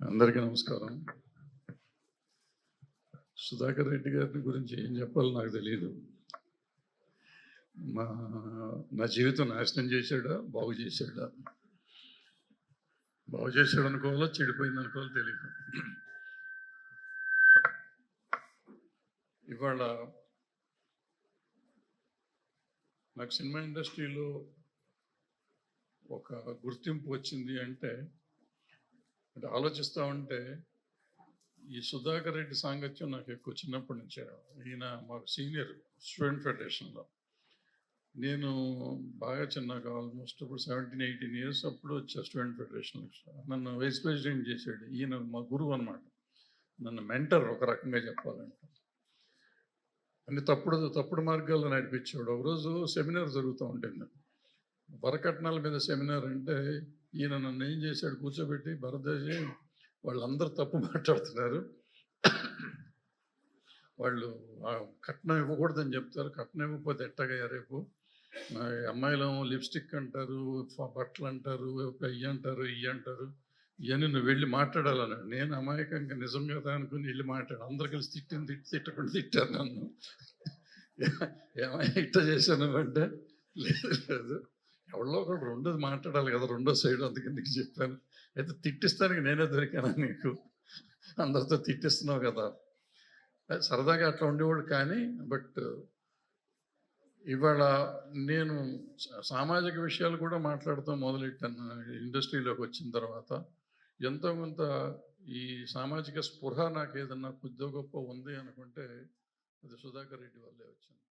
అందరికీ నమస్కారం. సుధాకర్ రెడ్డి గారి గురించి ఏం చెప్పాలో నాకు తెలియదు. మా నా జీవితం నాశనం చేశాడా, బాగు చేశాడా? బాగు చేశాడు అనుకోవాలో, చెడిపోయింది అనుకోవాలో తెలియదు. ఇవాళ నాకు సినిమా ఇండస్ట్రీలో ఒక గుర్తింపు వచ్చింది అంటే ఆలోచిస్తూ ఉంటే ఈ సుధాకర్ రెడ్డి సాంగత్యం నాకు ఎక్కువ చిన్నప్పటి నుంచే. ఈయన మాకు సీనియర్ స్టూడెంట్ ఫెడరేషన్లో. నేను బాగా చిన్నగా ఆల్మోస్ట్ ఇప్పుడు 17-18 ఇయర్స్ అప్పుడు వచ్చా స్టూడెంట్ ఫెడరేషన్. నన్ను వైస్ ప్రెసిడెంట్ చేశాడు. ఈయన మా గురువు అనమాట, నన్ను మెంటర్ ఒక రకంగా చెప్పాలంటే. అన్ని తప్పుడు మార్గాల్లో నడిపించాడు. ఒకరోజు సెమినార్ జరుగుతూ ఉంటుంది, వరకట్నాల మీద సెమినార్. అంటే ఈయన నన్ను ఏం చేశాడు, కూర్చోబెట్టి భరద్వాజీ వాళ్ళందరూ తప్పు మాట్లాడుతున్నారు, వాళ్ళు కట్నం ఇవ్వకూడదని చెప్తారు, కట్నం ఇవ్వకపోతే ఎట్టగా రేపు అమ్మాయిలు లిప్స్టిక్ అంటారు, బట్టలు అంటారు, ఇవి అంటారు, ఇవి అంటారు, ఇవన్నీ నువ్వు వెళ్ళి మాట్లాడాలన్నాడు. నేను అమాయకంగా నిజం కదా అనుకుని వెళ్ళి మాట్లాడు. అందరు కలిసి తిట్టకుండా తిట్టారు నన్ను. ఏమైనా ఇట్ట చేశాను అంటే లేదు, ఎవరో ఒకడు రెండోది మాట్లాడాలి కదా, రెండో సైడ్, అందుకని నీకు చెప్పాను. అయితే తిట్టిస్తానికి నేనే దొరికాను నీకు, అందరితో తిట్టిస్తున్నావు కదా. సరదాగా అట్లా ఉండేవాడు. కానీ బట్ ఇవాళ నేను సామాజిక విషయాలు కూడా మాట్లాడుతూ మొదలెట్టాను ఇండస్ట్రీలోకి వచ్చిన తర్వాత. ఎంతో కొంత ఈ సామాజిక స్పృహ నాకు ఏదన్నా కొద్దిగా గొప్ప ఉంది అనుకుంటే అది సుధాకర్ రెడ్డి వల్లే వచ్చింది.